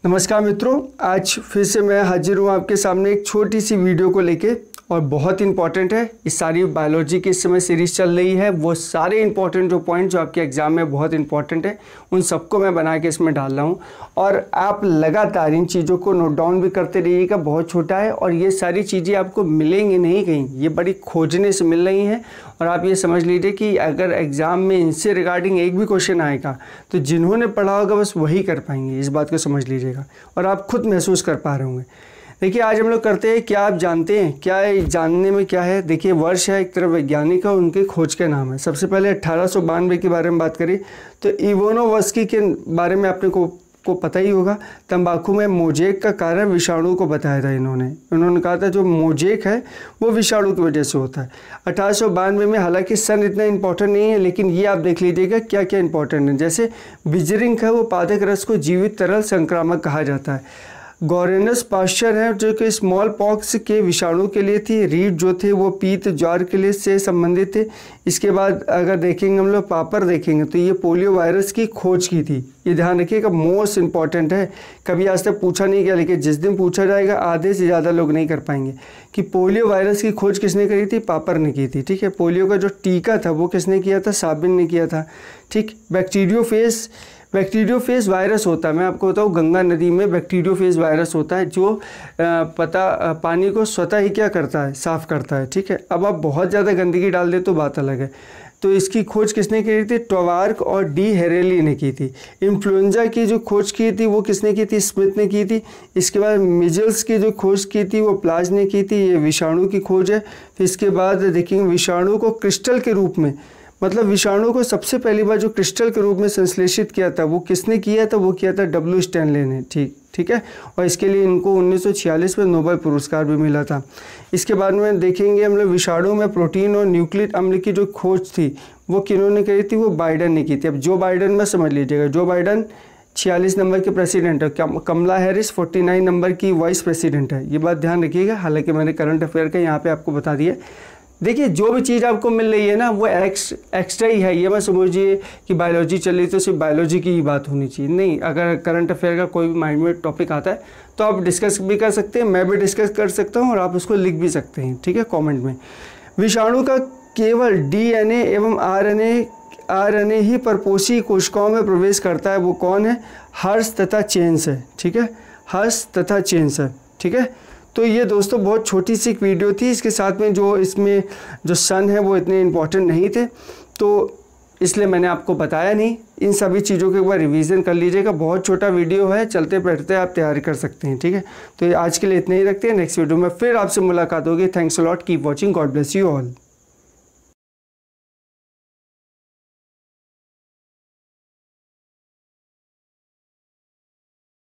नमस्कार मित्रों, आज फिर से मैं हाजिर हूँ आपके सामने एक छोटी सी वीडियो को लेके और बहुत इंपॉर्टेंट है। इस सारी बायोलॉजी की इस समय सीरीज़ चल रही है, वो सारे इंपॉर्टेंट जो पॉइंट जो आपके एग्ज़ाम में बहुत इंपॉर्टेंट है उन सबको मैं बना के इसमें डाल रहा हूँ और आप लगातार इन चीज़ों को नोट डाउन भी करते रहिएगा। बहुत छोटा है और ये सारी चीज़ें आपको मिलेंगी नहीं कहीं, ये बड़ी खोजने से मिल रही हैं। और आप ये समझ लीजिए कि अगर एग्ज़ाम में इनसे रिगार्डिंग एक भी क्वेश्चन आएगा तो जिन्होंने पढ़ा होगा बस वही कर पाएंगे, इस बात को समझ लीजिएगा और आप खुद महसूस कर पा रहे होंगे। देखिए आज हम लोग करते हैं, क्या आप जानते हैं क्या है, जानने में क्या है। देखिए वर्ष है, एक तरफ वैज्ञानिक है, उनके खोज के नाम है। सबसे पहले 1892 के बारे में बात करें तो इवानोव्स्की के बारे में आपने को पता ही होगा। तंबाकू में मोजेक का कारण विषाणु को बताया था इन्होंने कहा था जो मोजेक है वो विषाणु की वजह से होता है 1892 में। हालांकि सन इतना इंपॉर्टेंट नहीं है, लेकिन ये आप देख लीजिएगा क्या क्या इंपॉर्टेंट है। जैसे बिजरिंग है वो पादक रस को जीवित तरल संक्रामक कहा जाता है। गॉरेनस पाश्चर है जो कि स्मॉल पॉक्स के विषाणु के लिए थी। रीड जो थे वो पीत ज्वार के लिए से संबंधित थे। इसके बाद अगर देखेंगे हम लोग पापर देखेंगे तो ये पोलियो वायरस की खोज की थी। ये ध्यान रखिएगा, मोस्ट इंपॉर्टेंट है, कभी आज तक पूछा नहीं गया, लेकिन जिस दिन पूछा जाएगा आधे से ज़्यादा लोग नहीं कर पाएंगे कि पोलियो वायरस की खोज किसने करी थी। पापर ने की थी। ठीक है, पोलियो का जो टीका था वो किसने किया था, साबिन ने किया था। ठीक, बैक्टीरियोफेज वायरस होता है, मैं आपको बताऊँ गंगा नदी में बैक्टीरियोफेज वायरस होता है जो पानी को स्वतः ही क्या करता है, साफ़ करता है। ठीक है, अब आप बहुत ज़्यादा गंदगी डाल दे तो बात अलग है। तो इसकी खोज किसने की थी, टोवार्क और डी हेरेली ने की थी। इन्फ्लुएंजा की जो खोज की थी वो किसने की थी, स्मिथ ने की थी। इसके बाद मिजल्स की जो खोज की थी वो प्लाज ने की थी। ये विषाणु की खोज है। फिर इसके बाद देखेंगे विषाणु को क्रिस्टल के रूप में, मतलब विषाणु को सबसे पहली बार जो क्रिस्टल के रूप में संश्लेषित किया था वो किसने किया था, वो किया था डब्ल्यू स्टैनले ने। ठीक है, और इसके लिए इनको 1946 में नोबेल पुरस्कार भी मिला था। इसके बाद में देखेंगे हम लोग विषाणु में प्रोटीन और न्यूक्लिक अम्ल की जो खोज थी वो किन्होंने करी थी, वो बाइडेन ने की थी। अब जो बाइडेन में समझ लीजिएगा, जो बाइडेन 46 नंबर के प्रेसिडेंट है, कमला हैरिस 49 नंबर की वाइस प्रेसिडेंट है। ये बात ध्यान रखिएगा, हालांकि मैंने करंट अफेयर का यहाँ पे आपको बता दिया। देखिए जो भी चीज़ आपको मिल रही है ना वो एक्स्ट्रा ही है। ये मत समझिए कि बायोलॉजी चल रही तो सिर्फ बायोलॉजी की ही बात होनी चाहिए, नहीं। अगर करंट अफेयर का कोई भी माइंड में टॉपिक आता है तो आप डिस्कस भी कर सकते हैं, मैं भी डिस्कस कर सकता हूँ और आप उसको लिख भी सकते हैं। ठीक है, कमेंट में। विषाणु का केवल डीएनए एवं आरएनए ही परपोषी कोशिकाओं में प्रवेश करता है। वो कौन है, हर्ष तथा चेन्स है। ठीक है, हर्ष तथा चेन्स है। ठीक है, तो ये दोस्तों बहुत छोटी सी एक वीडियो थी। इसके साथ में जो इसमें जो सन है वो इतने इम्पॉर्टेंट नहीं थे तो इसलिए मैंने आपको बताया नहीं। इन सभी चीज़ों के ऊपर रिवीजन कर लीजिएगा, बहुत छोटा वीडियो है, चलते बैठते आप तैयारी कर सकते हैं। ठीक है, तो ये आज के लिए इतना ही रखते हैं, नेक्स्ट वीडियो में फिर आपसे मुलाकात होगी। Thanks a lot, keep watching, God bless you all.